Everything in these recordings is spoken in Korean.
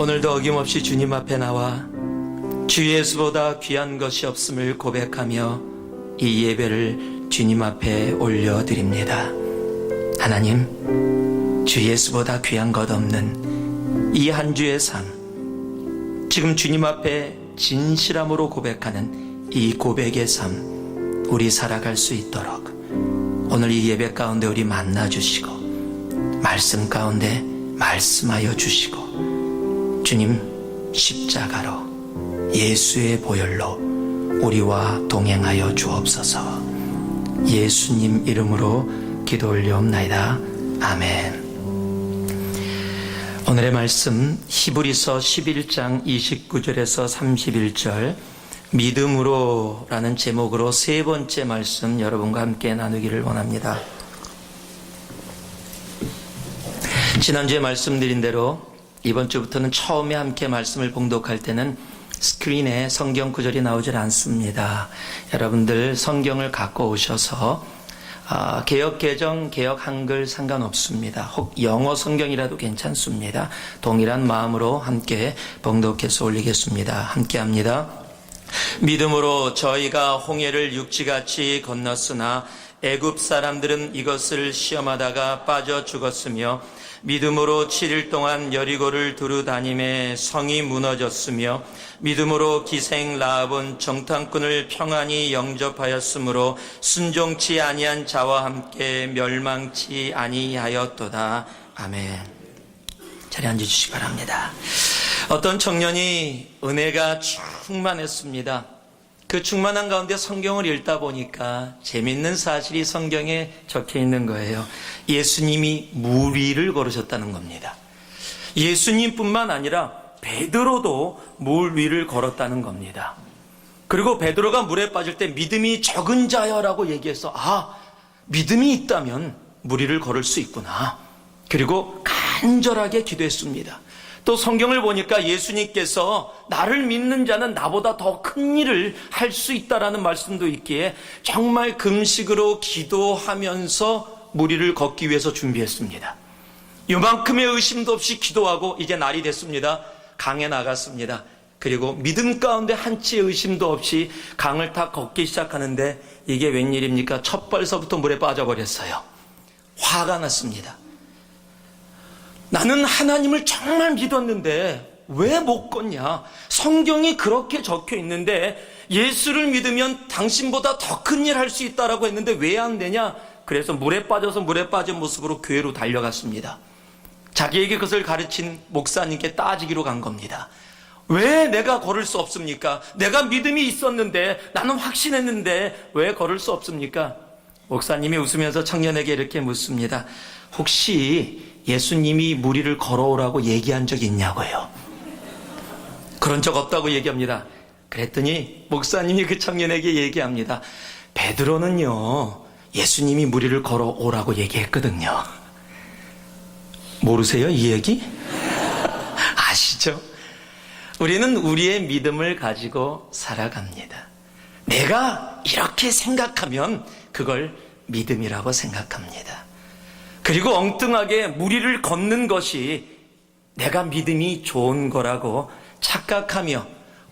오늘도 어김없이 주님 앞에 나와 주 예수보다 귀한 것이 없음을 고백하며 이 예배를 주님 앞에 올려드립니다. 하나님, 주 예수보다 귀한 것 없는 이 한 주의 삶, 지금 주님 앞에 진실함으로 고백하는 이 고백의 삶, 우리 살아갈 수 있도록 오늘 이 예배 가운데 우리 만나주시고 말씀 가운데 말씀하여 주시고 주님 십자가로 예수의 보혈로 우리와 동행하여 주옵소서. 예수님 이름으로 기도 올려옵나이다. 아멘. 오늘의 말씀 히브리서 11장 29절에서 31절 믿음으로 라는 제목으로 세 번째 말씀 여러분과 함께 나누기를 원합니다. 지난주에 말씀드린 대로 이번 주부터는 처음에 함께 말씀을 봉독할 때는 스크린에 성경 구절이 나오질 않습니다. 여러분들 성경을 갖고 오셔서 개역 개정, 개역 한글 상관없습니다. 혹 영어 성경이라도 괜찮습니다. 동일한 마음으로 함께 봉독해서 올리겠습니다. 함께 합니다. 믿음으로 저희가 홍해를 육지같이 건넜으나 애굽 사람들은 이것을 시험하다가 빠져 죽었으며 믿음으로 7일 동안 여리고를 두루 다니매 성이 무너졌으며 믿음으로 기생 라합은 정탐꾼을 평안히 영접하였으므로 순종치 아니한 자와 함께 멸망치 아니하였도다. 아멘. 자리에 앉아주시기 바랍니다. 어떤 청년이 은혜가 충만했습니다. 그 충만한 가운데 성경을 읽다 보니까 재밌는 사실이 성경에 적혀 있는 거예요. 예수님이 물 위를 걸으셨다는 겁니다. 예수님뿐만 아니라 베드로도 물 위를 걸었다는 겁니다. 그리고 베드로가 물에 빠질 때 믿음이 적은 자여라고 얘기해서 믿음이 있다면 물 위를 걸을 수 있구나. 그리고 간절하게 기도했습니다. 또 성경을 보니까 예수님께서 나를 믿는 자는 나보다 더 큰 일을 할 수 있다라는 말씀도 있기에 정말 금식으로 기도하면서 물 위를 걷기 위해서 준비했습니다. 요만큼의 의심도 없이 기도하고 이제 날이 됐습니다. 강에 나갔습니다. 그리고 믿음 가운데 한치의 의심도 없이 강을 타 걷기 시작하는데 이게 웬일입니까? 첫 발서부터 물에 빠져버렸어요. 화가 났습니다. 나는 하나님을 정말 믿었는데 왜 못 걷냐? 성경이 그렇게 적혀 있는데 예수를 믿으면 당신보다 더 큰 일 할 수 있다라고 했는데 왜 안 되냐? 그래서 물에 빠져서 물에 빠진 모습으로 교회로 달려갔습니다. 자기에게 그것을 가르친 목사님께 따지기로 간 겁니다. 왜 내가 걸을 수 없습니까? 내가 믿음이 있었는데 나는 확신했는데 왜 걸을 수 없습니까? 목사님이 웃으면서 청년에게 이렇게 묻습니다. 혹시 예수님이 물 위를 걸어오라고 얘기한 적이 있냐고요. 그런 적 없다고 얘기합니다. 그랬더니 목사님이 그 청년에게 얘기합니다. 베드로는요 예수님이 물 위를 걸어오라고 얘기했거든요. 모르세요 이 얘기? 아시죠? 우리는 우리의 믿음을 가지고 살아갑니다. 내가 이렇게 생각하면 그걸 믿음이라고 생각합니다. 그리고 엉뚱하게 물 위를 걷는 것이 내가 믿음이 좋은 거라고 착각하며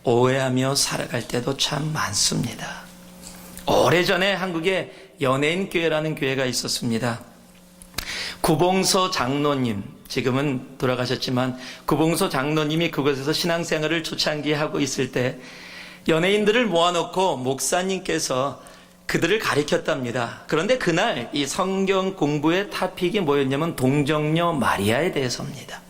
오해하며 살아갈 때도 참 많습니다. 오래전에 한국에 연예인교회라는 교회가 있었습니다. 구봉서 장로님, 지금은 돌아가셨지만 구봉서 장로님이 그곳에서 신앙생활을 초창기하고 있을 때 연예인들을 모아놓고 목사님께서 그들을 가리켰답니다. 그런데 그날 이 성경 공부의 토픽이 뭐였냐면 동정녀 마리아에 대해서입니다.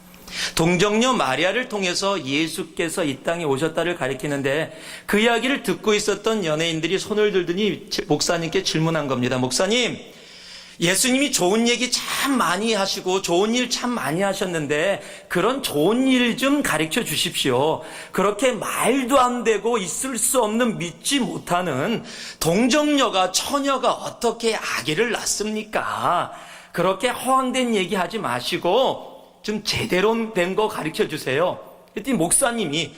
동정녀 마리아를 통해서 예수께서 이 땅에 오셨다를 가리키는데 그 이야기를 듣고 있었던 연예인들이 손을 들더니 목사님께 질문한 겁니다. 목사님, 예수님이 좋은 얘기 참 많이 하시고 좋은 일 참 많이 하셨는데 그런 좋은 일 좀 가르쳐 주십시오. 그렇게 말도 안 되고 있을 수 없는 믿지 못하는 동정녀가 처녀가 어떻게 아기를 낳습니까? 그렇게 허황된 얘기 하지 마시고 좀 제대로 된 거 가르쳐 주세요. 그랬더니 목사님이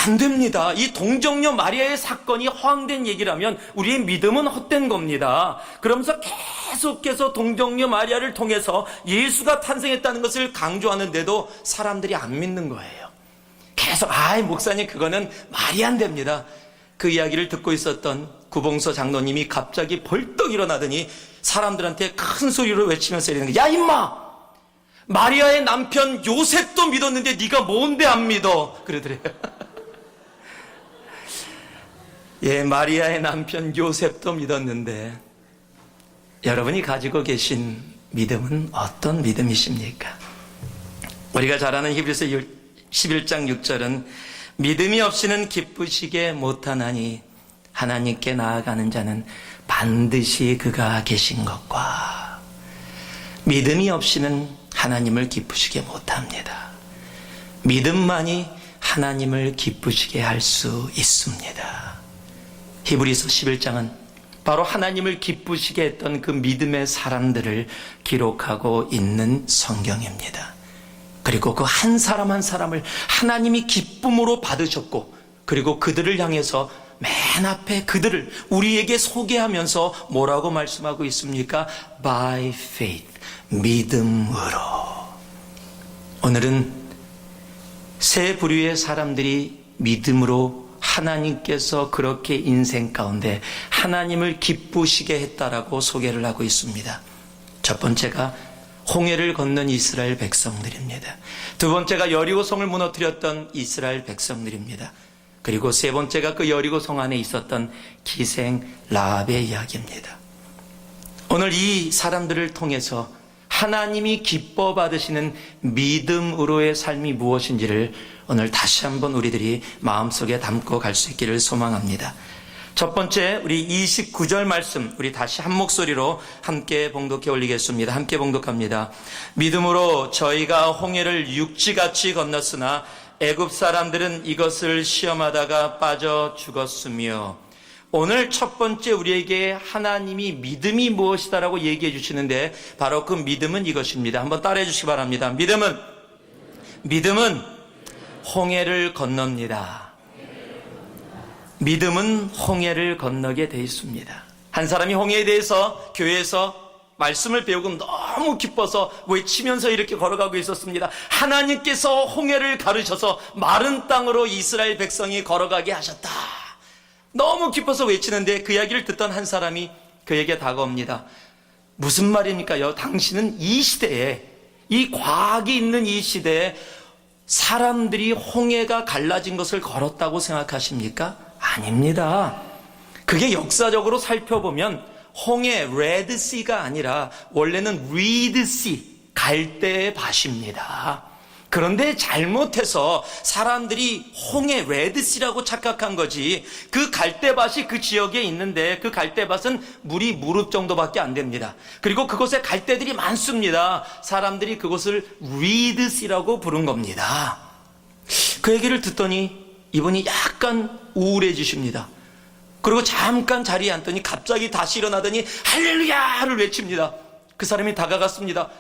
안 됩니다. 이 동정녀 마리아의 사건이 허황된 얘기라면 우리의 믿음은 헛된 겁니다. 그러면서 계속해서 동정녀 마리아를 통해서 예수가 탄생했다는 것을 강조하는데도 사람들이 안 믿는 거예요. 계속 목사님 그거는 말이 안 됩니다. 그 이야기를 듣고 있었던 구봉서 장로님이 갑자기 벌떡 일어나더니 사람들한테 큰 소리로 외치면서 이러는 거예요. 야 임마! 마리아의 남편 요셉도 믿었는데 네가 뭔데 안 믿어? 그러더래요. 예, 마리아의 남편 요셉도 믿었는데 여러분이 가지고 계신 믿음은 어떤 믿음이십니까? 우리가 잘 아는 히브리서 11장 6절은 믿음이 없이는 기쁘시게 못하나니 하나님께 나아가는 자는 반드시 그가 계신 것과 믿음이 없이는 하나님을 기쁘시게 못합니다. 믿음만이 하나님을 기쁘시게 할 수 있습니다. 히브리서 11장은 바로 하나님을 기쁘시게 했던 그 믿음의 사람들을 기록하고 있는 성경입니다. 그리고 그 한 사람 한 사람을 하나님이 기쁨으로 받으셨고 그리고 그들을 향해서 맨 앞에 그들을 우리에게 소개하면서 뭐라고 말씀하고 있습니까? By faith, 믿음으로. 오늘은 세 부류의 사람들이 믿음으로 하나님께서 그렇게 인생 가운데 하나님을 기쁘시게 했다라고 소개를 하고 있습니다. 첫 번째가 홍해를 건넌 이스라엘 백성들입니다. 두 번째가 여리고성을 무너뜨렸던 이스라엘 백성들입니다. 그리고 세 번째가 그 여리고성 안에 있었던 기생 라합의 이야기입니다. 오늘 이 사람들을 통해서 하나님이 기뻐 받으시는 믿음으로의 삶이 무엇인지를 오늘 다시 한번 우리들이 마음속에 담고 갈 수 있기를 소망합니다. 첫 번째, 우리 29절 말씀, 우리 다시 한 목소리로 함께 봉독해 올리겠습니다. 함께 봉독합니다. 믿음으로 저희가 홍해를 육지같이 건넜으나 애굽 사람들은 이것을 시험하다가 빠져 죽었으며. 오늘 첫 번째 우리에게 하나님이 믿음이 무엇이다라고 얘기해 주시는데 바로 그 믿음은 이것입니다. 한번 따라해 주시기 바랍니다. 믿음은 홍해를 건넙니다. 믿음은 홍해를 건너게 돼 있습니다. 한 사람이 홍해에 대해서 교회에서 말씀을 배우고 너무 기뻐서 외치면서 이렇게 걸어가고 있었습니다. 하나님께서 홍해를 가르셔서 마른 땅으로 이스라엘 백성이 걸어가게 하셨다. 너무 기뻐서 외치는데 그 이야기를 듣던 한 사람이 그에게 다가옵니다. 무슨 말입니까요? 당신은 이 시대에, 이 과학이 있는 이 시대에 사람들이 홍해가 갈라진 것을 걸었다고 생각하십니까? 아닙니다. 그게 역사적으로 살펴보면 홍해, 레드시가 아니라 원래는 리드시, 갈대의 밭입니다. 그런데 잘못해서 사람들이 홍해, 레드시라고 착각한 거지 그 갈대밭이 그 지역에 있는데 그 갈대밭은 물이 무릎 정도밖에 안 됩니다. 그리고 그곳에 갈대들이 많습니다. 사람들이 그곳을 리드시라고 부른 겁니다. 그 얘기를 듣더니 이분이 약간 우울해지십니다. 그리고 잠깐 자리에 앉더니 갑자기 다시 일어나더니 할렐루야를 외칩니다. 그 사람이 다가갔습니다.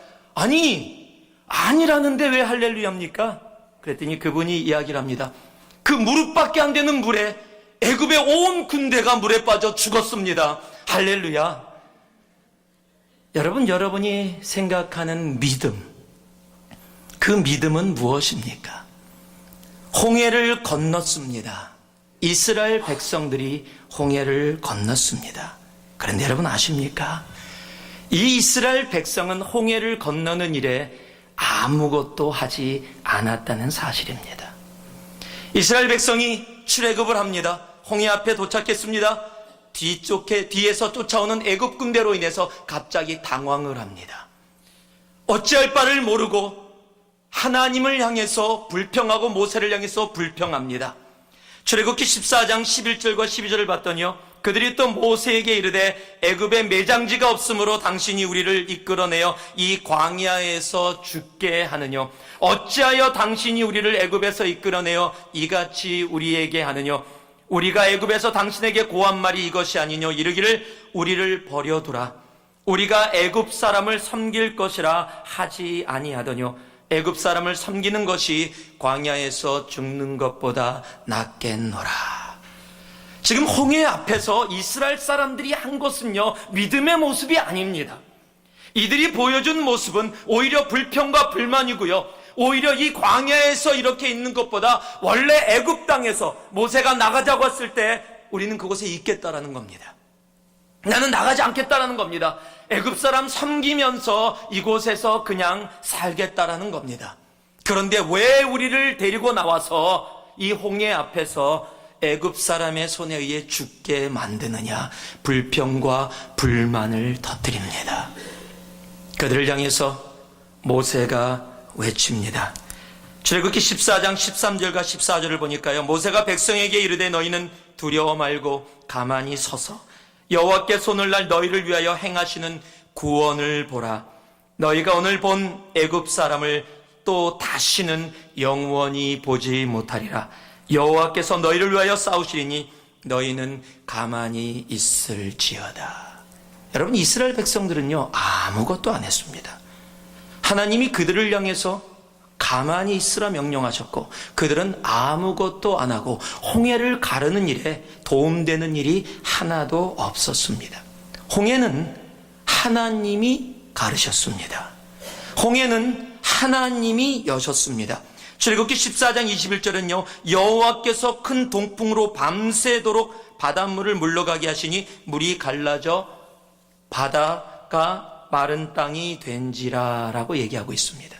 아니라는데 왜 할렐루야입니까? 그랬더니 그분이 이야기를 합니다. 그 무릎밖에 안 되는 물에 애굽의 온 군대가 물에 빠져 죽었습니다. 할렐루야. 여러분이 생각하는 믿음, 그 믿음은 무엇입니까? 홍해를 건넜습니다. 이스라엘 백성들이 홍해를 건넜습니다. 그런데 여러분 아십니까? 이 이스라엘 백성은 홍해를 건너는 일에 아무것도 하지 않았다는 사실입니다. 이스라엘 백성이 출애굽을 합니다. 홍해 앞에 도착했습니다. 뒤에서 쫓아오는 애굽 군대로 인해서 갑자기 당황을 합니다. 어찌할 바를 모르고 하나님을 향해서 불평하고 모세를 향해서 불평합니다. 출애굽기 14장 11절과 12절을 봤더니요, 그들이 또 모세에게 이르되 애굽에 매장지가 없으므로 당신이 우리를 이끌어내어 이 광야에서 죽게 하느뇨. 어찌하여 당신이 우리를 애굽에서 이끌어내어 이같이 우리에게 하느뇨. 우리가 애굽에서 당신에게 고한 말이 이것이 아니뇨. 이르기를 우리를 버려두라. 우리가 애굽 사람을 섬길 것이라 하지 아니하더뇨. 애굽 사람을 섬기는 것이 광야에서 죽는 것보다 낫겠노라. 지금 홍해 앞에서 이스라엘 사람들이 한 것은요, 믿음의 모습이 아닙니다. 이들이 보여준 모습은 오히려 불평과 불만이고요, 오히려 이 광야에서 이렇게 있는 것보다 원래 애굽 땅에서 모세가 나가자고 했을 때 우리는 그곳에 있겠다라는 겁니다. 나는 나가지 않겠다라는 겁니다. 애굽 사람 섬기면서 이곳에서 그냥 살겠다라는 겁니다. 그런데 왜 우리를 데리고 나와서 이 홍해 앞에서 애굽 사람의 손에 의해 죽게 만드느냐? 불평과 불만을 터뜨립니다. 그들을 향해서 모세가 외칩니다. 출애굽기 14장 13절과 14절을 보니까요, 모세가 백성에게 이르되 너희는 두려워 말고 가만히 서서 여호와께 손을 날 너희를 위하여 행하시는 구원을 보라. 너희가 오늘 본 애굽 사람을 또 다시는 영원히 보지 못하리라. 여호와께서 너희를 위하여 싸우시리니 너희는 가만히 있을지어다. 여러분, 이스라엘 백성들은요, 아무것도 안 했습니다. 하나님이 그들을 향해서 가만히 있으라 명령하셨고 그들은 아무것도 안 하고 홍해를 가르는 일에 도움되는 일이 하나도 없었습니다. 홍해는 하나님이 가르셨습니다. 홍해는 하나님이 여셨습니다. 출애굽기 14장 21절은요, 여호와께서 큰 동풍으로 밤새도록 바닷물을 물러가게 하시니 물이 갈라져 바다가 마른 땅이 된지라 라고 얘기하고 있습니다.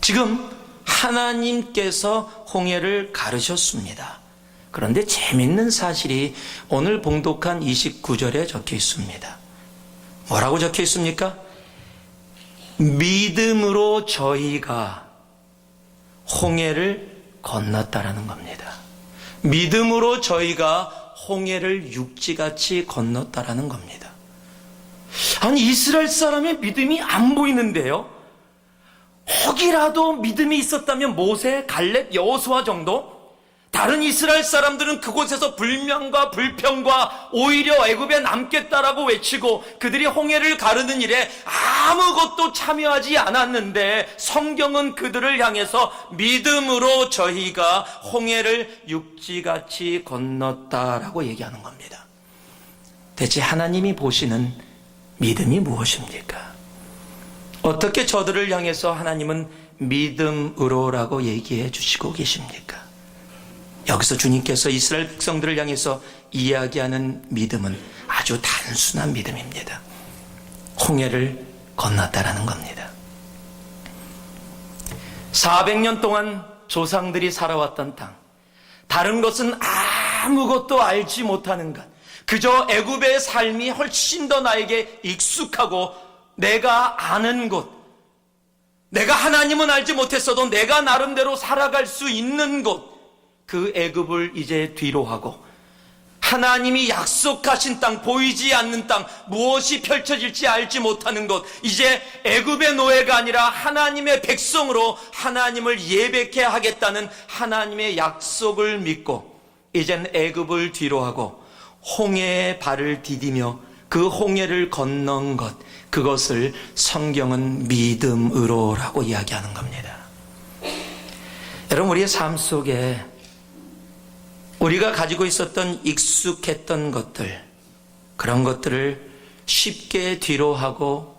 지금 하나님께서 홍해를 가르셨습니다. 그런데 재밌는 사실이 오늘 봉독한 29절에 적혀 있습니다. 뭐라고 적혀 있습니까? 믿음으로 저희가 홍해를 건넜다라는 겁니다. 믿음으로 저희가 홍해를 육지같이 건넜다라는 겁니다. 아니, 이스라엘 사람의 믿음이 안 보이는데요, 혹이라도 믿음이 있었다면 모세, 갈렙, 여호수아 정도? 다른 이스라엘 사람들은 그곳에서 불명과 불평과 오히려 애굽에 남겠다라고 외치고 그들이 홍해를 가르는 일에 아무것도 참여하지 않았는데 성경은 그들을 향해서 믿음으로 저희가 홍해를 육지같이 건넜다라고 얘기하는 겁니다. 대체 하나님이 보시는 믿음이 무엇입니까? 어떻게 저들을 향해서 하나님은 믿음으로라고 얘기해 주시고 계십니까? 여기서 주님께서 이스라엘 백성들을 향해서 이야기하는 믿음은 아주 단순한 믿음입니다. 홍해를 건넜다라는 겁니다. 400년 동안 조상들이 살아왔던 땅, 다른 것은 아무것도 알지 못하는 것, 그저 애굽의 삶이 훨씬 더 나에게 익숙하고 내가 아는 곳, 내가 하나님은 알지 못했어도 내가 나름대로 살아갈 수 있는 곳, 그 애굽을 이제 뒤로 하고 하나님이 약속하신 땅, 보이지 않는 땅, 무엇이 펼쳐질지 알지 못하는 곳, 이제 애굽의 노예가 아니라 하나님의 백성으로 하나님을 예배케 하겠다는 하나님의 약속을 믿고 이젠 애굽을 뒤로 하고 홍해에 발을 디디며 그 홍해를 건넌 것, 그것을 성경은 믿음으로라고 이야기하는 겁니다. 여러분, 우리의 삶 속에 우리가 가지고 있었던 익숙했던 것들, 그런 것들을 쉽게 뒤로 하고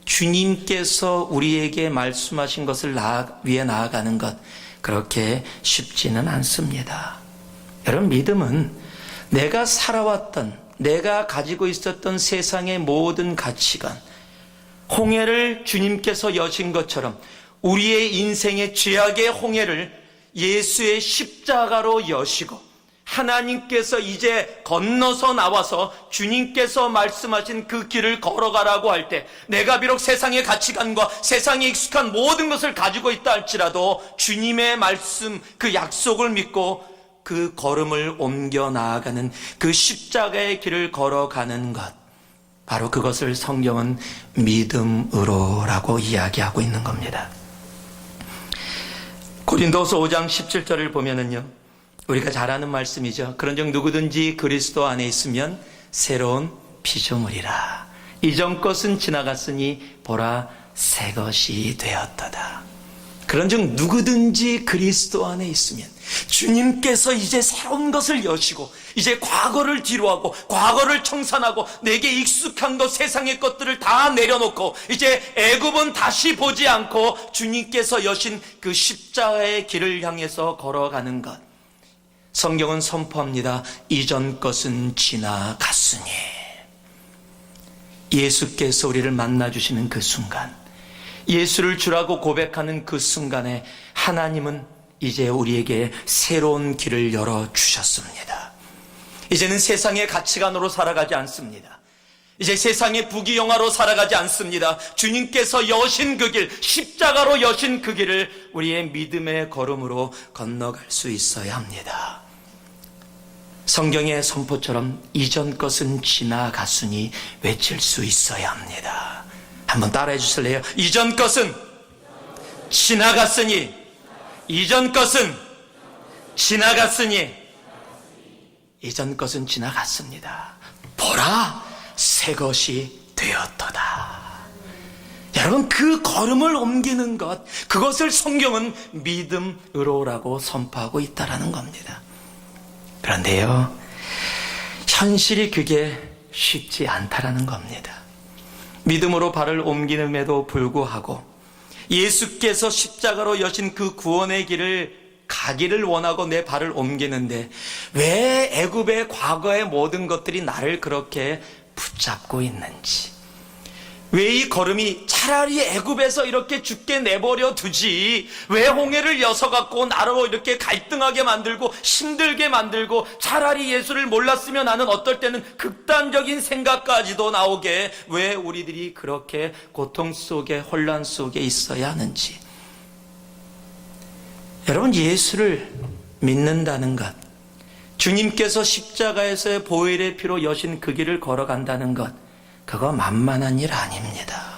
주님께서 우리에게 말씀하신 것을 위해 나아가는 것, 그렇게 쉽지는 않습니다. 여러분, 믿음은 내가 살아왔던, 내가 가지고 있었던 세상의 모든 가치관, 홍해를 주님께서 여신 것처럼 우리의 인생의 죄악의 홍해를 예수의 십자가로 여시고 하나님께서 이제 건너서 나와서 주님께서 말씀하신 그 길을 걸어가라고 할 때 내가 비록 세상의 가치관과 세상에 익숙한 모든 것을 가지고 있다 할지라도 주님의 말씀, 그 약속을 믿고 그 걸음을 옮겨 나아가는 그 십자가의 길을 걸어가는 것, 바로 그것을 성경은 믿음으로라고 이야기하고 있는 겁니다. 고린도서 5장 17절을 보면은요, 우리가 잘 아는 말씀이죠. 그런즉 누구든지 그리스도 안에 있으면 새로운 피조물이라. 이전 것은 지나갔으니 보라 새 것이 되었도다. 그런즉 누구든지 그리스도 안에 있으면 주님께서 이제 새로운 것을 여시고 이제 과거를 뒤로하고 과거를 청산하고 내게 익숙한 것 세상의 것들을 다 내려놓고 이제 애굽은 다시 보지 않고 주님께서 여신 그 십자가의 길을 향해서 걸어가는 것. 성경은 선포합니다. 이전 것은 지나갔으니. 예수께서 우리를 만나주시는 그 순간, 예수를 주라고 고백하는 그 순간에 하나님은 이제 우리에게 새로운 길을 열어주셨습니다. 이제는 세상의 가치관으로 살아가지 않습니다. 이제 세상의 부귀영화로 살아가지 않습니다. 주님께서 여신 그 길, 십자가로 여신 그 길을 우리의 믿음의 걸음으로 건너갈 수 있어야 합니다. 성경의 선포처럼 이전 것은 지나갔으니 외칠 수 있어야 합니다. 한번 따라해 주실래요? 이전 것은 지나갔으니, 이전 것은 지나갔으니, 이전 것은 지나갔습니다. 보라, 새 것이 되었도다. 여러분, 그 걸음을 옮기는 것, 그것을 성경은 믿음으로라고 선포하고 있다라는 겁니다. 그런데요, 현실이 그게 쉽지 않다라는 겁니다. 믿음으로 발을 옮기는에도 불구하고 예수께서 십자가로 여신 그 구원의 길을 가기를 원하고 내 발을 옮기는데 왜 애굽의 과거의 모든 것들이 나를 그렇게 붙잡고 있는지, 왜 이 걸음이 차라리 애굽에서 이렇게 죽게 내버려 두지 왜 홍해를 여서갖고 나로 이렇게 갈등하게 만들고 힘들게 만들고 차라리 예수를 몰랐으면 나는 어떨 때는 극단적인 생각까지도 나오게 왜 우리들이 그렇게 고통 속에 혼란 속에 있어야 하는지. 여러분, 예수를 믿는다는 것, 주님께서 십자가에서의 보혈의 피로 여신 그 길을 걸어간다는 것, 그거 만만한 일 아닙니다.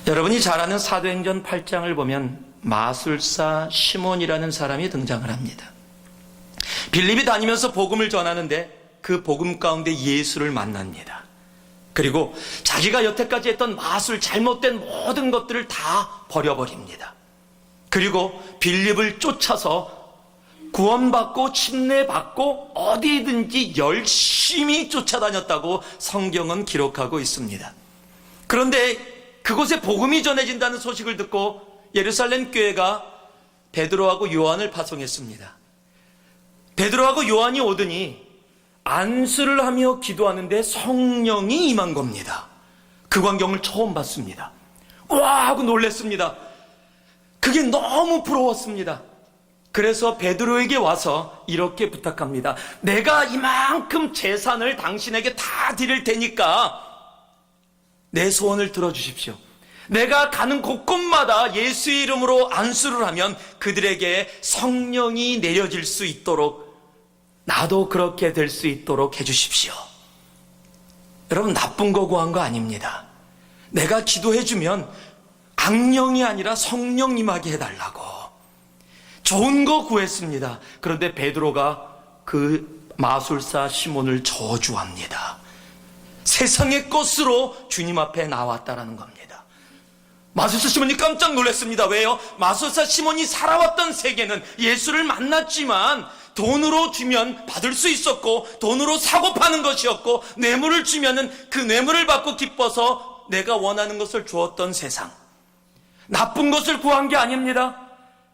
여러분이 잘 아는 사도행전 8장을 보면 마술사 시몬이라는 사람이 등장을 합니다. 빌립이 다니면서 복음을 전하는데 그 복음 가운데 예수를 만납니다. 그리고 자기가 여태까지 했던 마술, 잘못된 모든 것들을 다 버려버립니다. 그리고 빌립을 쫓아서 구원받고 침례받고 어디든지 열심히 쫓아다녔다고 성경은 기록하고 있습니다. 그런데 그곳에 복음이 전해진다는 소식을 듣고 예루살렘 교회가 베드로하고 요한을 파송했습니다. 베드로하고 요한이 오더니 안수를 하며 기도하는데 성령이 임한 겁니다. 그 광경을 처음 봤습니다. 와 하고 놀랐습니다. 그게 너무 부러웠습니다. 그래서 베드로에게 와서 이렇게 부탁합니다. 내가 이만큼 재산을 당신에게 다 드릴 테니까 내 소원을 들어주십시오. 내가 가는 곳곳마다 예수의 이름으로 안수를 하면 그들에게 성령이 내려질 수 있도록, 나도 그렇게 될 수 있도록 해주십시오. 여러분, 나쁜 거 구한 거 아닙니다. 내가 기도해주면 악령이 아니라 성령 임하게 해달라고 좋은 거 구했습니다. 그런데 베드로가 그 마술사 시몬을 저주합니다. 세상의 것으로 주님 앞에 나왔다라는 겁니다. 마술사 시몬이 깜짝 놀랐습니다. 왜요? 마술사 시몬이 살아왔던 세계는 예수를 만났지만 돈으로 주면 받을 수 있었고 돈으로 사고 파는 것이었고 뇌물을 주면은 그 뇌물을 받고 기뻐서 내가 원하는 것을 주었던 세상. 나쁜 것을 구한 게 아닙니다.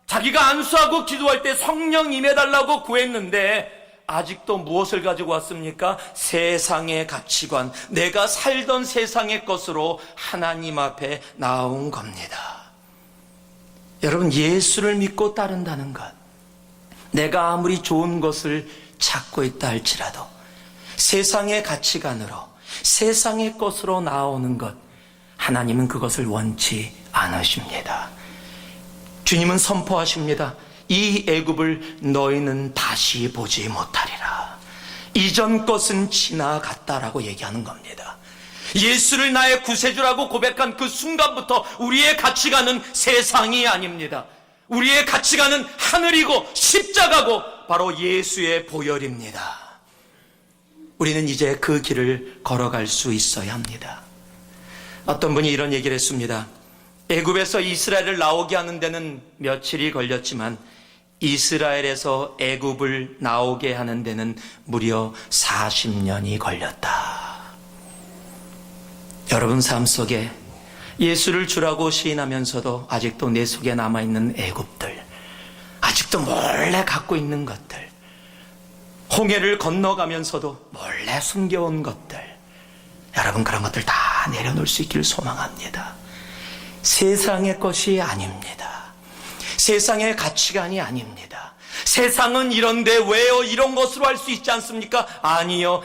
자기가 안수하고 기도할 때 성령 임해달라고 구했는데 아직도 무엇을 가지고 왔습니까? 세상의 가치관, 내가 살던 세상의 것으로 하나님 앞에 나온 겁니다. 여러분, 예수를 믿고 따른다는 것, 내가 아무리 좋은 것을 찾고 있다 할지라도 세상의 가치관으로 세상의 것으로 나오는 것, 하나님은 그것을 원치 않으십니다. 주님은 선포하십니다. 이 애굽을 너희는 다시 보지 못하리라. 이전 것은 지나갔다라고 얘기하는 겁니다. 예수를 나의 구세주라고 고백한 그 순간부터 우리의 가치관은 세상이 아닙니다. 우리의 가치관은 하늘이고 십자가고 바로 예수의 보혈입니다. 우리는 이제 그 길을 걸어갈 수 있어야 합니다. 어떤 분이 이런 얘기를 했습니다. 애굽에서 이스라엘을 나오게 하는 데는 며칠이 걸렸지만 이스라엘에서 애굽을 나오게 하는 데는 무려 40년이 걸렸다. 여러분 삶 속에 예수를 주라고 시인하면서도 아직도 내 속에 남아있는 애굽들, 아직도 몰래 갖고 있는 것들, 홍해를 건너가면서도 몰래 숨겨온 것들, 여러분 그런 것들 다 내려놓을 수 있기를 소망합니다. 세상의 것이 아닙니다. 세상의 가치관이 아닙니다. 세상은 이런데 왜요? 이런 것으로 할 수 있지 않습니까? 아니요.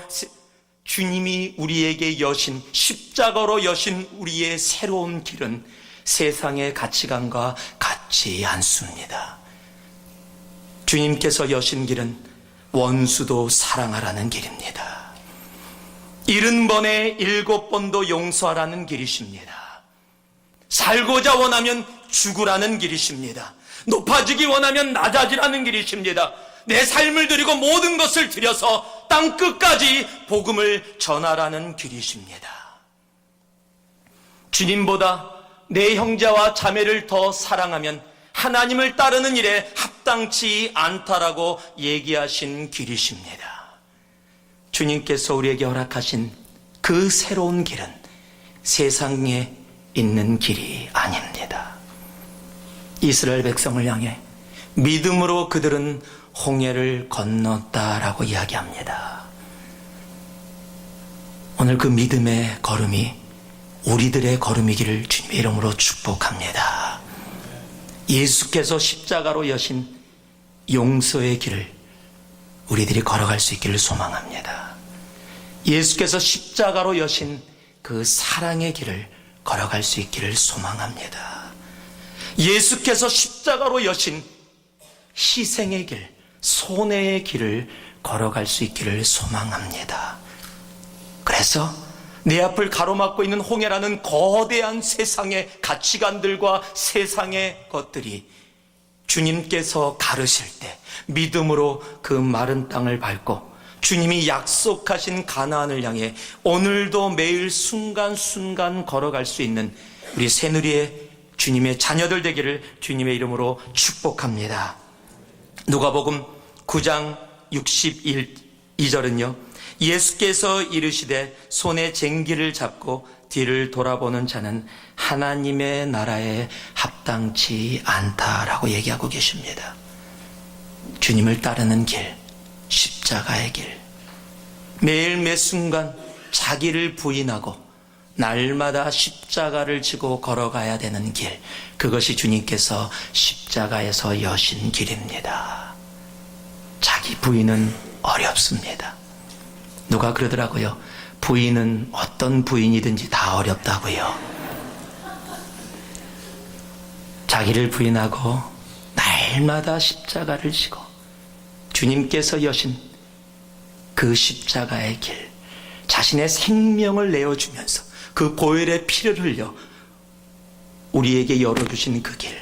주님이 우리에게 여신, 십자가로 여신 우리의 새로운 길은 세상의 가치관과 같지 않습니다. 주님께서 여신 길은 원수도 사랑하라는 길입니다. 70번에 7번도 용서하라는 길이십니다. 살고자 원하면 죽으라는 길이십니다. 높아지기 원하면 낮아지라는 길이십니다. 내 삶을 드리고 모든 것을 들여서 땅 끝까지 복음을 전하라는 길이십니다. 주님보다 내 형제와 자매를 더 사랑하면 하나님을 따르는 일에 합당치 않다라고 얘기하신 길이십니다. 주님께서 우리에게 허락하신 그 새로운 길은 세상에 있는 길이 아닙니다. 이스라엘 백성을 향해 믿음으로 그들은 홍해를 건넜다라고 이야기합니다. 오늘 그 믿음의 걸음이 우리들의 걸음이기를 주님의 이름으로 축복합니다. 예수께서 십자가로 여신 용서의 길을 우리들이 걸어갈 수 있기를 소망합니다. 예수께서 십자가로 여신 그 사랑의 길을 걸어갈 수 있기를 소망합니다. 예수께서 십자가로 여신 희생의 길, 손해의 길을 걸어갈 수 있기를 소망합니다. 그래서 내 앞을 가로막고 있는 홍해라는 거대한 세상의 가치관들과 세상의 것들이 주님께서 가르실 때 믿음으로 그 마른 땅을 밟고 주님이 약속하신 가나안을 향해 오늘도 매일 순간순간 걸어갈 수 있는 우리 새누리의 주님의 자녀들 되기를 주님의 이름으로 축복합니다. 누가복음 9장 62절은요, 예수께서 이르시되 손에 쟁기를 잡고 뒤를 돌아보는 자는 하나님의 나라에 합당치 않다라고 얘기하고 계십니다. 주님을 따르는 길, 십자가의 길, 매일 매 순간 자기를 부인하고 날마다 십자가를 지고 걸어가야 되는 길, 그것이 주님께서 십자가에서 여신 길입니다. 자기 부인은 어렵습니다. 누가 그러더라고요. 부인은 어떤 부인이든지 다 어렵다고요. 자기를 부인하고 날마다 십자가를 지고 주님께서 여신 그 십자가의 길, 자신의 생명을 내어주면서 그 보혈의 피를 흘려 우리에게 열어주신 그 길,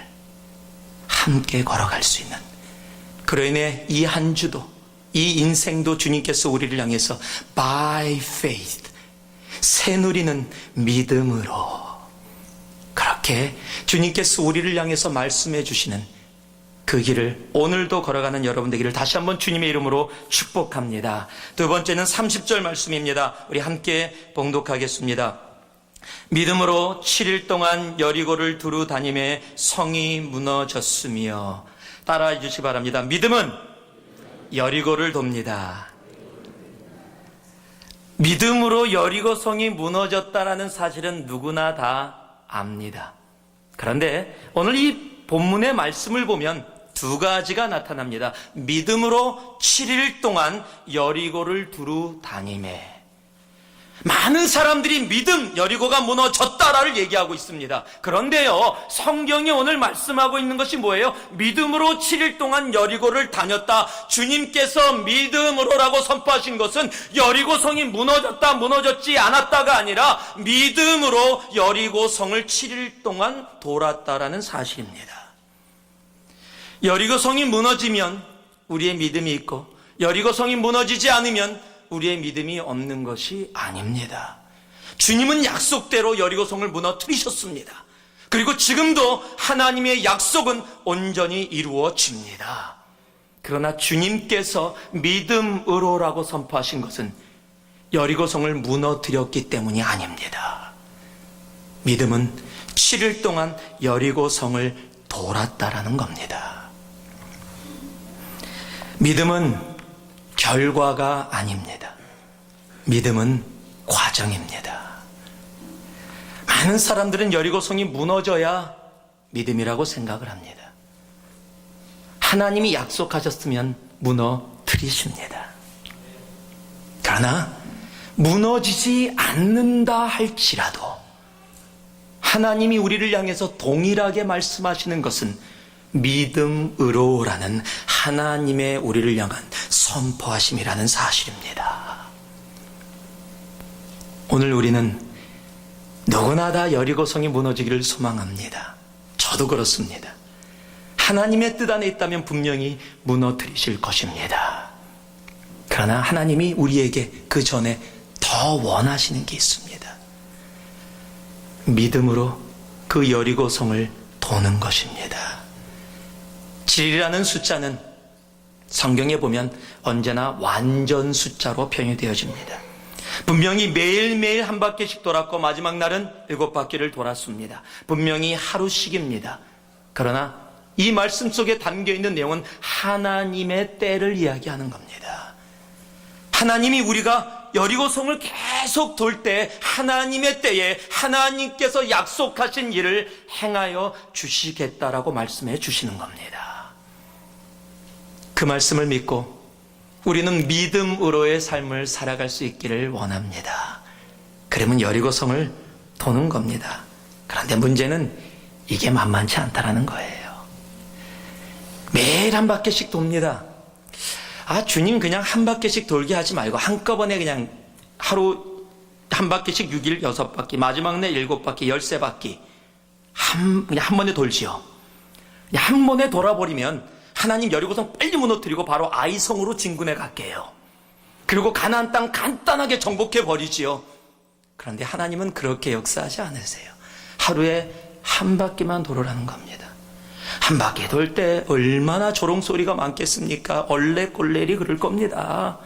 함께 걸어갈 수 있는, 그로 인해 이 한 주도 이 인생도 주님께서 우리를 향해서 by faith, 새누리는 믿음으로, 그렇게 주님께서 우리를 향해서 말씀해 주시는 그 길을 오늘도 걸어가는 여러분 되기를 다시 한번 주님의 이름으로 축복합니다. 두 번째는 30절 말씀입니다. 우리 함께 봉독하겠습니다. 믿음으로 7일 동안 여리고를 두루 다니며 성이 무너졌으며, 따라해 주시기 바랍니다. 믿음은 여리고를 돕니다. 믿음으로 여리고 성이 무너졌다라는 사실은 누구나 다 압니다. 그런데 오늘 이 본문의 말씀을 보면 두 가지가 나타납니다. 믿음으로 7일 동안 여리고를 두루 다니매. 많은 사람들이 믿음, 여리고가 무너졌다라를 얘기하고 있습니다. 그런데요, 성경이 오늘 말씀하고 있는 것이 뭐예요? 믿음으로 7일 동안 여리고를 다녔다. 주님께서 믿음으로라고 선포하신 것은 여리고 성이 무너졌다, 무너졌지 않았다가 아니라 믿음으로 여리고 성을 7일 동안 돌았다라는 사실입니다. 여리고 성이 무너지면 우리의 믿음이 있고, 여리고 성이 무너지지 않으면 우리의 믿음이 없는 것이 아닙니다. 주님은 약속대로 여리고성을 무너뜨리셨습니다. 그리고 지금도 하나님의 약속은 온전히 이루어집니다. 그러나 주님께서 믿음으로라고 선포하신 것은 여리고성을 무너뜨렸기 때문이 아닙니다. 믿음은 7일 동안 여리고성을 돌았다라는 겁니다. 믿음은 결과가 아닙니다. 믿음은 과정입니다. 많은 사람들은 여리고성이 무너져야 믿음이라고 생각을 합니다. 하나님이 약속하셨으면 무너뜨리십니다. 그러나 무너지지 않는다 할지라도 하나님이 우리를 향해서 동일하게 말씀하시는 것은 믿음으로라는 하나님의 우리를 향한 선포하심이라는 사실입니다. 오늘 우리는 누구나 다 여리고성이 무너지기를 소망합니다. 저도 그렇습니다. 하나님의 뜻 안에 있다면 분명히 무너뜨리실 것입니다. 그러나 하나님이 우리에게 그 전에 더 원하시는 게 있습니다. 믿음으로 그 여리고성을 도는 것입니다. 7이라는 숫자는 성경에 보면 언제나 완전 숫자로 표현되어집니다. 분명히 매일매일 한 바퀴씩 돌았고 마지막 날은 7바퀴를 돌았습니다. 분명히 하루씩입니다. 그러나 이 말씀 속에 담겨있는 내용은 하나님의 때를 이야기하는 겁니다. 하나님이 우리가 여리고성을 계속 돌 때 하나님의 때에 하나님께서 약속하신 일을 행하여 주시겠다라고 말씀해 주시는 겁니다. 그 말씀을 믿고 우리는 믿음으로의 삶을 살아갈 수 있기를 원합니다. 그러면 여리고성을 도는 겁니다. 그런데 문제는 이게 만만치 않다라는 거예요. 매일 한 바퀴씩 돕니다. 주님 그냥 한 바퀴씩 돌게 하지 말고 한꺼번에 그냥 하루 한 바퀴씩 6일 6바퀴, 마지막 날 7바퀴, 13바퀴 그냥 한 번에 돌지요. 그냥 한 번에 돌아버리면 하나님 여리고성 빨리 무너뜨리고 바로 아이성으로 진군해 갈게요. 그리고 가나안 땅 간단하게 정복해 버리지요. 그런데 하나님은 그렇게 역사하지 않으세요. 하루에 한 바퀴만 돌으라는 겁니다. 한 바퀴 돌 때 얼마나 조롱소리가 많겠습니까? 얼레꼴레리 그럴 겁니다.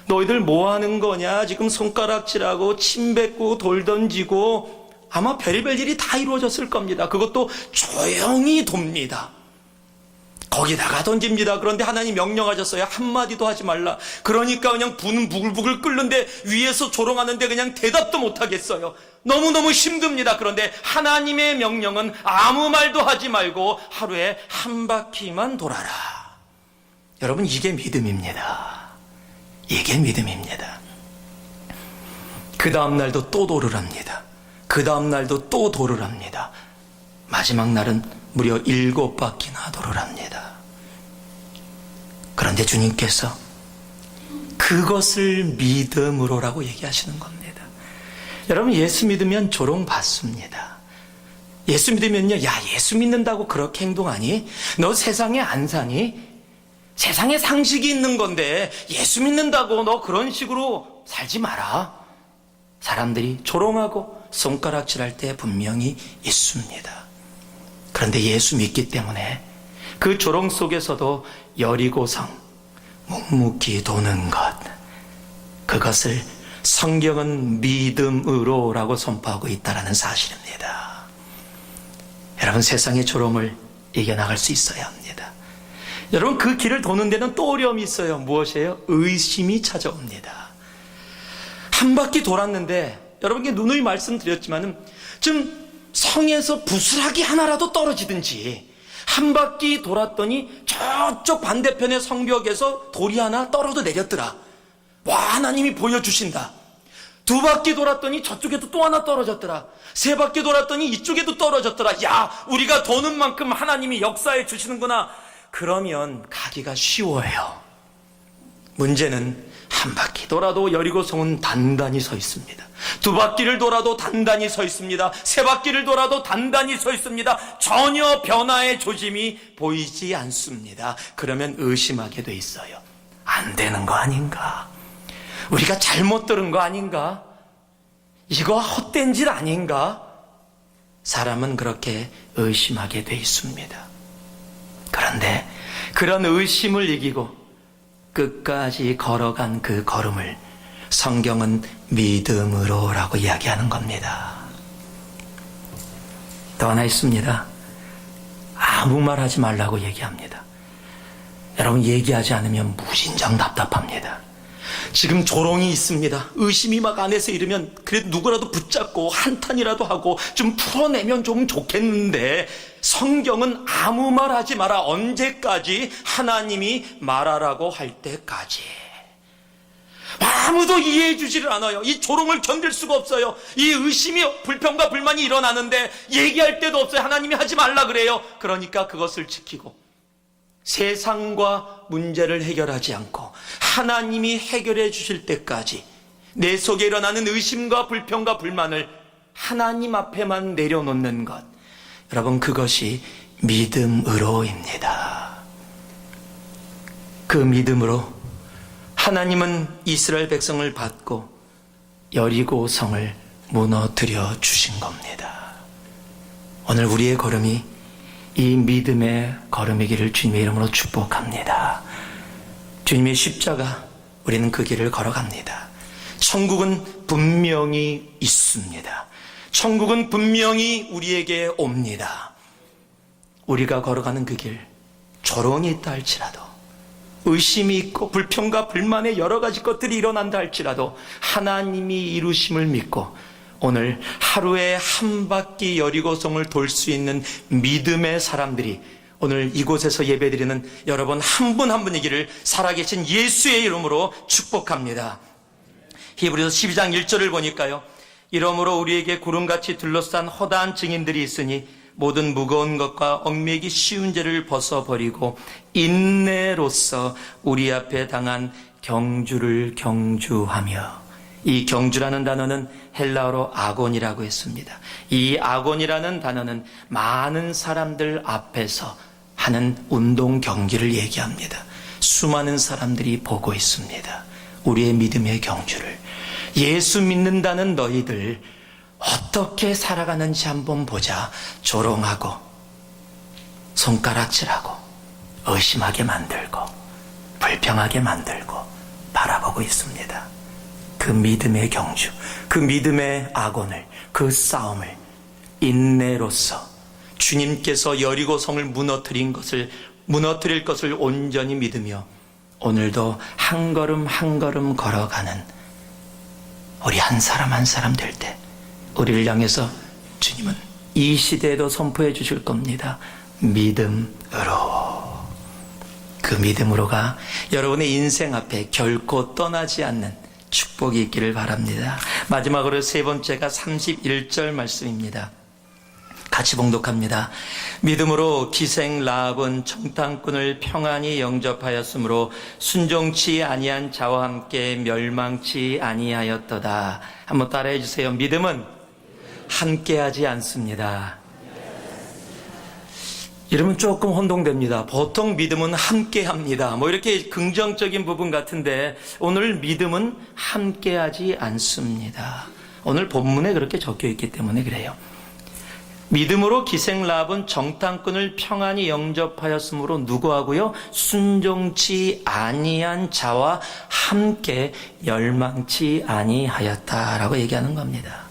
너희들 뭐 하는 거냐? 지금 손가락질하고 침 뱉고 돌 던지고 아마 별의별 일이 다 이루어졌을 겁니다. 그것도 조용히 돕니다. 거기다가 던집니다. 그런데 하나님 명령하셨어요. 한마디도 하지 말라. 그러니까 그냥 분은 부글부글 끓는데 위에서 조롱하는데 그냥 대답도 못하겠어요. 너무너무 힘듭니다. 그런데 하나님의 명령은 아무 말도 하지 말고 하루에 한 바퀴만 돌아라. 여러분, 이게 믿음입니다. 이게 믿음입니다. 그 다음 날도 또 돌으랍니다. 그 다음 날도 또 돌으랍니다. 마지막 날은 무려 7바퀴나 돌으랍니다. 그런데 주님께서 그것을 믿음으로라고 얘기하시는 겁니다. 여러분, 예수 믿으면 조롱받습니다. 예수 믿으면요, 야, 예수 믿는다고 그렇게 행동하니? 너 세상에 안 사니? 세상에 상식이 있는 건데 예수 믿는다고 너 그런 식으로 살지 마라. 사람들이 조롱하고 손가락질할 때 분명히 있습니다. 그런데 예수 믿기 때문에 그 조롱 속에서도 여리고성, 묵묵히 도는 것, 그것을 성경은 믿음으로라고 선포하고 있다는 사실입니다. 여러분, 세상의 조롱을 이겨나갈 수 있어야 합니다. 여러분, 그 길을 도는 데는 또 어려움이 있어요. 무엇이에요? 의심이 찾아옵니다. 한 바퀴 돌았는데, 여러분께 누누이 말씀드렸지만은 좀 성에서 부스라기 하나라도 떨어지든지, 한 바퀴 돌았더니 저쪽 반대편의 성벽에서 돌이 하나 떨어져 내렸더라. 와, 하나님이 보여주신다. 두 바퀴 돌았더니 저쪽에도 또 하나 떨어졌더라. 세 바퀴 돌았더니 이쪽에도 떨어졌더라. 야, 우리가 도는 만큼 하나님이 역사해 주시는구나. 그러면 가기가 쉬워요. 문제는 한 바퀴 돌아도 여리고성은 단단히 서 있습니다. 두 바퀴를 돌아도 단단히 서 있습니다. 세 바퀴를 돌아도 단단히 서 있습니다. 전혀 변화의 조짐이 보이지 않습니다. 그러면 의심하게 돼 있어요. 안 되는 거 아닌가? 우리가 잘못 들은 거 아닌가? 이거 헛된 짓 아닌가? 사람은 그렇게 의심하게 돼 있습니다. 그런데 그런 의심을 이기고 끝까지 걸어간 그 걸음을 성경은 믿음으로라고 이야기하는 겁니다. 또 하나 있습니다. 아무 말 하지 말라고 얘기합니다. 여러분, 얘기하지 않으면 무진장 답답합니다. 지금 조롱이 있습니다. 의심이 막 안에서 이르면 그래도 누구라도 붙잡고 한탄이라도 하고 좀 풀어내면 좀 좋겠는데, 성경은 아무 말 하지 마라. 언제까지? 하나님이 말하라고 할 때까지. 아무도 이해해 주지를 않아요. 이 조롱을 견딜 수가 없어요. 이 의심이, 불평과 불만이 일어나는데 얘기할 데도 없어요. 하나님이 하지 말라 그래요. 그러니까 그것을 지키고 세상과 문제를 해결하지 않고 하나님이 해결해 주실 때까지 내 속에 일어나는 의심과 불평과 불만을 하나님 앞에만 내려놓는 것, 여러분, 그것이 믿음으로입니다. 그 믿음으로 하나님은 이스라엘 백성을 받고 여리고 성을 무너뜨려 주신 겁니다. 오늘 우리의 걸음이 이 믿음의 걸음이기를 주님의 이름으로 축복합니다. 주님의 십자가, 우리는 그 길을 걸어갑니다. 천국은 분명히 있습니다. 천국은 분명히 우리에게 옵니다. 우리가 걸어가는 그 길, 조롱이 있다 할지라도, 의심이 있고 불평과 불만의 여러 가지 것들이 일어난다 할지라도 하나님이 이루심을 믿고 오늘 하루에 한 바퀴 여리고성을 돌 수 있는 믿음의 사람들이 오늘 이곳에서 예배드리는 여러분 한 분 한 분이기를 살아계신 예수의 이름으로 축복합니다. 히브리서 12장 1절을 보니까요, 이러므로 우리에게 구름같이 둘러싼 허다한 증인들이 있으니 모든 무거운 것과 얽매이기 쉬운 죄를 벗어버리고 인내로써 우리 앞에 당한 경주를 경주하며, 이 경주라는 단어는 헬라어로 아곤이라고 했습니다. 이 아곤이라는 단어는 많은 사람들 앞에서 하는 운동 경기를 얘기합니다. 수많은 사람들이 보고 있습니다. 우리의 믿음의 경주를. 예수 믿는다는 너희들 어떻게 살아가는지 한번 보자. 조롱하고 손가락질하고 의심하게 만들고 불평하게 만들고 바라보고 있습니다. 그 믿음의 경주, 그 믿음의 아곤을, 그 싸움을 인내로써 주님께서 여리고성을 무너뜨릴 것을 온전히 믿으며 오늘도 한 걸음 한 걸음 걸어가는 우리 한 사람 한 사람 될 때 우리를 향해서 주님은 이 시대에도 선포해 주실 겁니다. 믿음으로. 그 믿음으로가 여러분의 인생 앞에 결코 떠나지 않는 축복이 있기를 바랍니다. 마지막으로 세 번째가 31절 말씀입니다. 같이 봉독합니다. 믿음으로 기생 라합은 청탕꾼을 평안히 영접하였으므로 순종치 아니한 자와 함께 멸망치 아니하였도다. 한번 따라해 주세요. 믿음은 함께하지 않습니다. 이러면 조금 혼동됩니다. 보통 믿음은 함께합니다. 이렇게 긍정적인 부분 같은데 오늘 믿음은 함께하지 않습니다. 오늘 본문에 그렇게 적혀 있기 때문에 그래요. 믿음으로 기생 라합은 정탐꾼을 평안히 영접하였으므로 누구하고요? 순종치 아니한 자와 함께 멸망치 아니하였다라고 얘기하는 겁니다.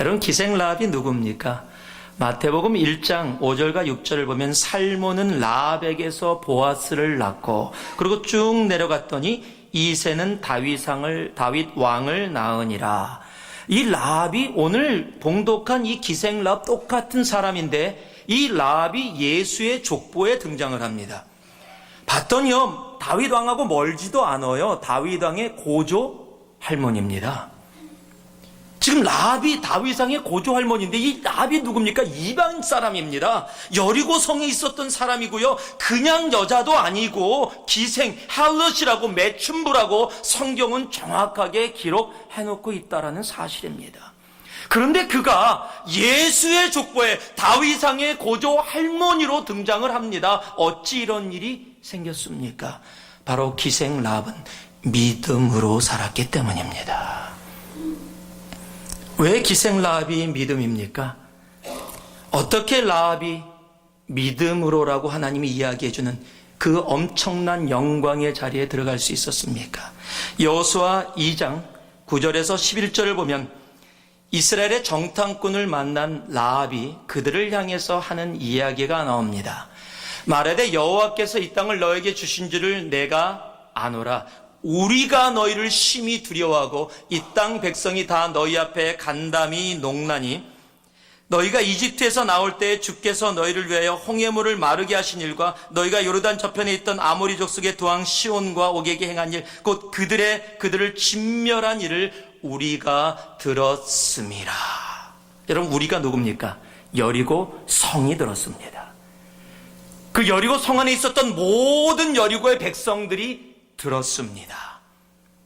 여러분, 기생 라합이 누굽니까? 마태복음 1장 5절과 6절을 보면 살몬은 라합에게서 보아스를 낳고 그리고 쭉 내려갔더니 이새는 다윗 왕을 낳으니라. 이 라합이 오늘 봉독한 이 기생 라합 똑같은 사람인데 이 라합이 예수의 족보에 등장을 합니다. 봤더니요, 다윗 왕하고 멀지도 않아요. 다윗 왕의 고조 할머니입니다. 지금 라합이 다윗 왕의 고조 할머니인데 이 라합이 누굽니까? 이방 사람입니다. 여리고성에 있었던 사람이고요. 그냥 여자도 아니고 기생, 할럿이라고 매춘부라고 성경은 정확하게 기록해놓고 있다라는 사실입니다. 그런데 그가 예수의 족보에 다윗 왕의 고조 할머니로 등장을 합니다. 어찌 이런 일이 생겼습니까? 바로 기생 라합은 믿음으로 살았기 때문입니다. 왜 기생 라합이 믿음입니까? 어떻게 라합이 믿음으로라고 하나님이 이야기해주는 그 엄청난 영광의 자리에 들어갈 수 있었습니까? 여호수아 2장 9절에서 11절을 보면 이스라엘의 정탐꾼을 만난 라합이 그들을 향해서 하는 이야기가 나옵니다. 말하되 여호와께서 이 땅을 너에게 주신 줄을 내가 아노라. 우리가 너희를 심히 두려워하고 이 땅 백성이 다 너희 앞에 간담이 농나니 너희가 이집트에서 나올 때 주께서 너희를 위하여 홍해물을 마르게 하신 일과 너희가 요르단 저편에 있던 아모리 족속의 도왕 시온과 옥에게 행한 일 곧 그들을 진멸한 일을 우리가 들었음이라. 여러분, 우리가 누굽니까? 여리고 성이 들었습니다. 그 여리고 성 안에 있었던 모든 여리고의 백성들이 들었습니다.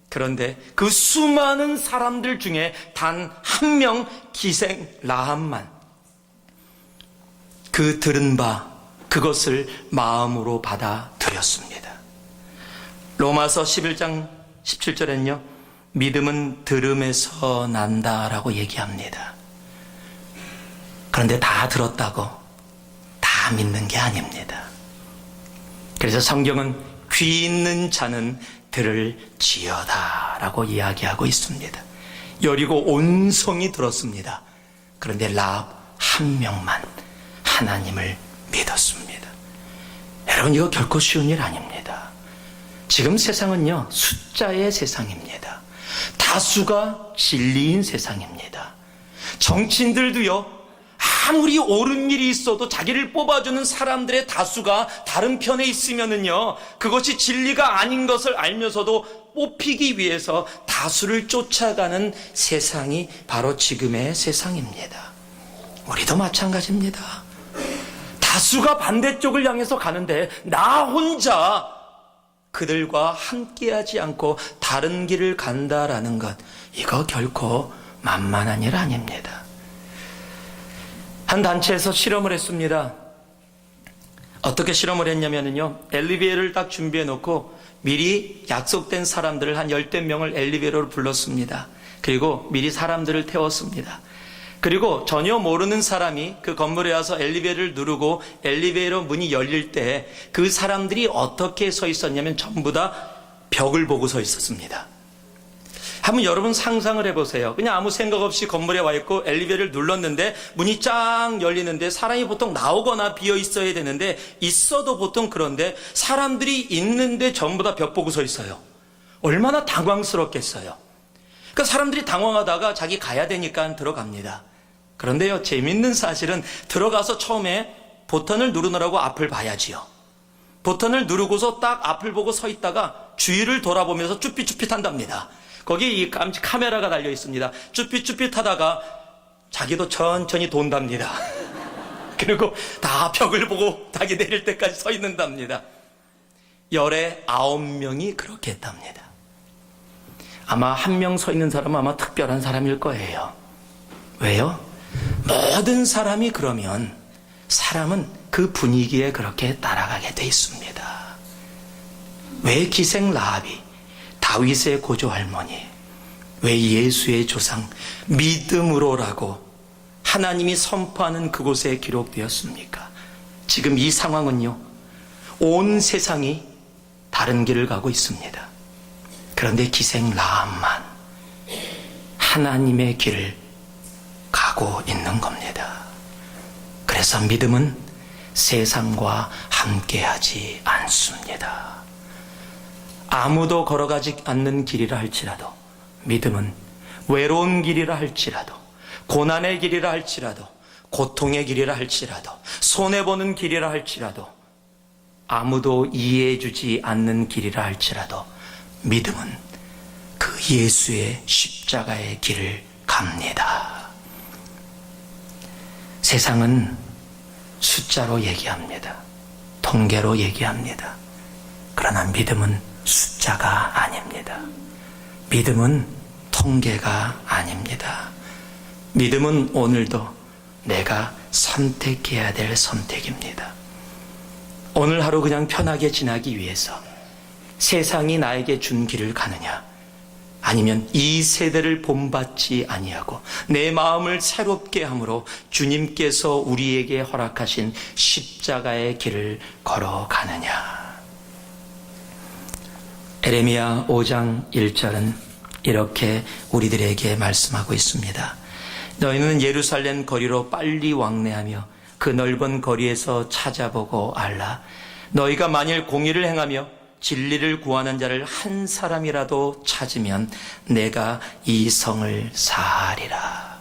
그런데 그 수많은 사람들 중에 단 한 명 기생 라합만 그 들은 바 그것을 마음으로 받아들였습니다. 로마서 11장 17절에는요, 믿음은 들음에서 난다라고 얘기합니다. 그런데 다 들었다고 다 믿는 게 아닙니다. 그래서 성경은 귀 있는 자는 들을지어다 라고 이야기하고 있습니다. 여리고 온 성이 들었습니다. 그런데 라합 한 명만 하나님을 믿었습니다. 여러분, 이거 결코 쉬운 일 아닙니다. 지금 세상은요, 숫자의 세상입니다. 다수가 진리인 세상입니다. 정치인들도요, 아무리 옳은 일이 있어도 자기를 뽑아주는 사람들의 다수가 다른 편에 있으면은요, 그것이 진리가 아닌 것을 알면서도 뽑히기 위해서 다수를 쫓아가는 세상이 바로 지금의 세상입니다. 우리도 마찬가지입니다. 다수가 반대쪽을 향해서 가는데 나 혼자 그들과 함께하지 않고 다른 길을 간다라는 것, 이거 결코 만만한 일 아닙니다. 한 단체에서 실험을 했습니다. 어떻게 실험을 했냐면요, 엘리베이터를 딱 준비해 놓고 미리 약속된 사람들을 한 10대 명을 엘리베이터로 불렀습니다. 그리고 미리 사람들을 태웠습니다. 그리고 전혀 모르는 사람이 그 건물에 와서 엘리베이터를 누르고 엘리베이터 문이 열릴 때 그 사람들이 어떻게 서 있었냐면 전부 다 벽을 보고 서 있었습니다. 한번 여러분 상상을 해보세요. 그냥 아무 생각 없이 건물에 와 있고 엘리베이터를 눌렀는데 문이 쫙 열리는데 사람이 보통 나오거나 비어 있어야 되는데 있어도 보통 그런데 사람들이 있는데 전부 다 벽 보고 서 있어요. 얼마나 당황스럽겠어요. 그러니까 사람들이 당황하다가 자기 가야 되니까 들어갑니다. 그런데요, 재밌는 사실은 들어가서 처음에 버튼을 누르느라고 앞을 봐야지요. 버튼을 누르고서 딱 앞을 보고 서 있다가 주위를 돌아보면서 쭈삣쭈삣 한답니다. 거기 이 깜찍 카메라가 달려 있습니다. 쭈삣쭈삣 하다가 자기도 천천히 돈답니다. 그리고 다 벽을 보고 자기 내릴 때까지 서 있는답니다. 열에 9명이 그렇게 했답니다. 아마 한 명 서 있는 사람은 아마 특별한 사람일 거예요. 왜요? 모든 사람이 그러면 사람은 그 분위기에 그렇게 따라가게 돼 있습니다. 왜 기생 라합이 다윗의 고조 할머니, 왜 예수의 조상 믿음으로라고 하나님이 선포하는 그곳에 기록되었습니까? 지금 이 상황은요, 온 세상이 다른 길을 가고 있습니다. 그런데 기생 라합만 하나님의 길을 가고 있는 겁니다. 그래서 믿음은 세상과 함께하지 않습니다. 아무도 걸어가지 않는 길이라 할지라도, 믿음은 외로운 길이라 할지라도, 고난의 길이라 할지라도, 고통의 길이라 할지라도, 손해보는 길이라 할지라도, 아무도 이해해주지 않는 길이라 할지라도 믿음은 그 예수의 십자가의 길을 갑니다. 세상은 숫자로 얘기합니다. 통계로 얘기합니다. 그러나 믿음은 숫자가 아닙니다. 믿음은 통계가 아닙니다. 믿음은 오늘도 내가 선택해야 될 선택입니다. 오늘 하루 그냥 편하게 지나기 위해서 세상이 나에게 준 길을 가느냐, 아니면 이 세대를 본받지 아니하고 내 마음을 새롭게 함으로 주님께서 우리에게 허락하신 십자가의 길을 걸어가느냐. 에레미야 5장 1절은 이렇게 우리들에게 말씀하고 있습니다. 너희는 예루살렘 거리로 빨리 왕래하며 그 넓은 거리에서 찾아보고 알라. 너희가 만일 공의를 행하며 진리를 구하는 자를 한 사람이라도 찾으면 내가 이 성을 사하리라.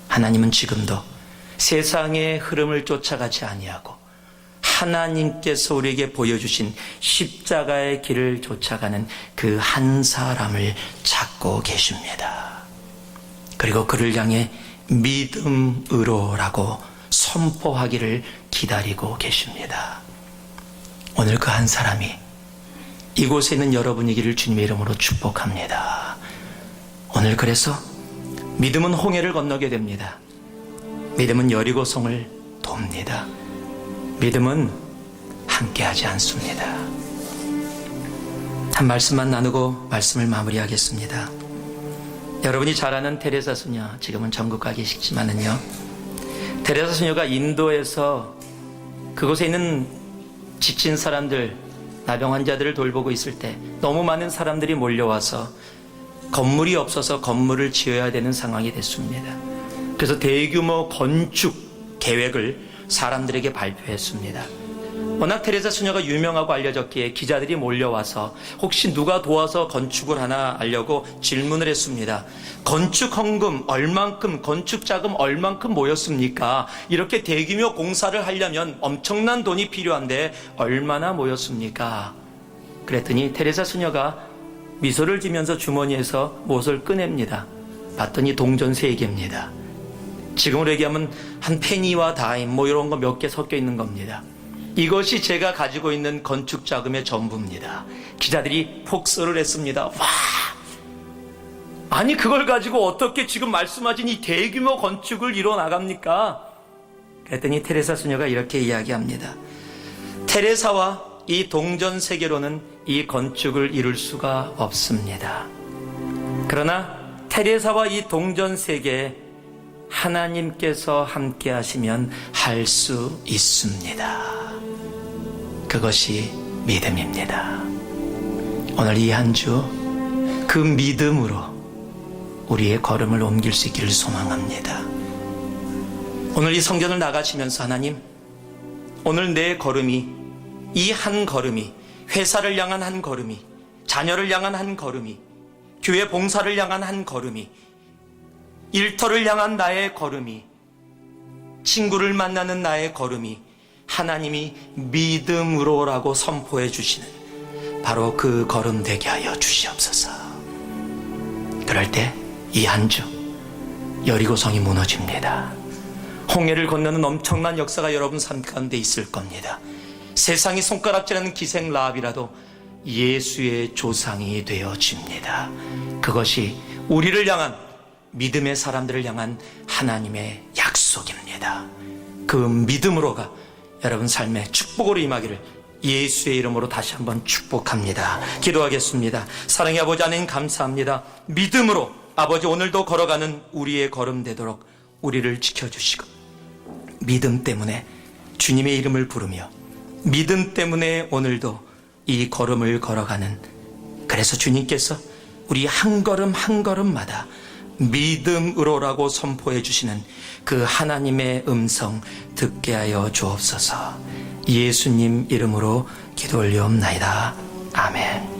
하나님은 지금도 세상의 흐름을 쫓아가지 아니하고 하나님께서 우리에게 보여주신 십자가의 길을 쫓아가는 그 한 사람을 찾고 계십니다. 그리고 그를 향해 믿음으로라고 선포하기를 기다리고 계십니다. 오늘 그 한 사람이 이곳에 있는 여러분이기를 주님의 이름으로 축복합니다. 오늘 그래서 믿음은 홍해를 건너게 됩니다. 믿음은 여리고성을 돕니다. 믿음은 함께하지 않습니다. 한 말씀만 나누고 말씀을 마무리하겠습니다. 여러분이 잘 아는 테레사 수녀, 지금은 전국 가 계시지만은요, 테레사 수녀가 인도에서 그곳에 있는 지친 사람들, 나병 환자들을 돌보고 있을 때 너무 많은 사람들이 몰려와서 건물이 없어서 건물을 지어야 되는 상황이 됐습니다. 그래서 대규모 건축 계획을 사람들에게 발표했습니다. 워낙 테레사 수녀가 유명하고 알려졌기에 기자들이 몰려와서 혹시 누가 도와서 건축을 하나 하려고 질문을 했습니다. 건축 헌금 얼만큼, 건축 자금 얼만큼 모였습니까? 이렇게 대규모 공사를 하려면 엄청난 돈이 필요한데 얼마나 모였습니까? 그랬더니 테레사 수녀가 미소를 지면서 주머니에서 무엇을 꺼냅니다. 봤더니 동전 3개입니다. 지금으로 얘기하면 한 페니와 다임 뭐 이런 거 몇 개 섞여 있는 겁니다. 이것이 제가 가지고 있는 건축 자금의 전부입니다. 기자들이 폭설을 했습니다. 와! 아니 그걸 가지고 어떻게 지금 말씀하신 이 대규모 건축을 이뤄 나갑니까? 그랬더니 테레사 수녀가 이렇게 이야기합니다. 테레사와 이 동전 3개로는 이 건축을 이룰 수가 없습니다. 그러나 테레사와 이 동전 3개 하나님께서 함께 하시면 할 수 있습니다. 그것이 믿음입니다. 오늘 이 한 주 그 믿음으로 우리의 걸음을 옮길 수 있기를 소망합니다. 오늘 이 성전을 나가시면서 하나님, 오늘 내 걸음이, 이 한 걸음이, 회사를 향한 한 걸음이, 자녀를 향한 한 걸음이, 교회 봉사를 향한 한 걸음이, 일터를 향한 나의 걸음이, 친구를 만나는 나의 걸음이 하나님이 믿음으로라고 선포해 주시는 바로 그 걸음 되게 하여 주시옵소서. 그럴 때 이 한 주 여리고성이 무너집니다. 홍해를 건너는 엄청난 역사가 여러분 삶 가운데 있을 겁니다. 세상이 손가락질하는 기생 라합이라도 예수의 조상이 되어집니다. 그것이 우리를 향한, 믿음의 사람들을 향한 하나님의 약속입니다. 그 믿음으로가 여러분 삶에 축복으로 임하기를 예수의 이름으로 다시 한번 축복합니다. 기도하겠습니다. 사랑의 아버지 하나님 감사합니다. 믿음으로 아버지 오늘도 걸어가는 우리의 걸음 되도록 우리를 지켜주시고, 믿음 때문에 주님의 이름을 부르며 믿음 때문에 오늘도 이 걸음을 걸어가는, 그래서 주님께서 우리 한 걸음 한 걸음마다 믿음으로라고 선포해 주시는 그 하나님의 음성 듣게 하여 주옵소서. 예수님 이름으로 기도 올리옵나이다. 아멘.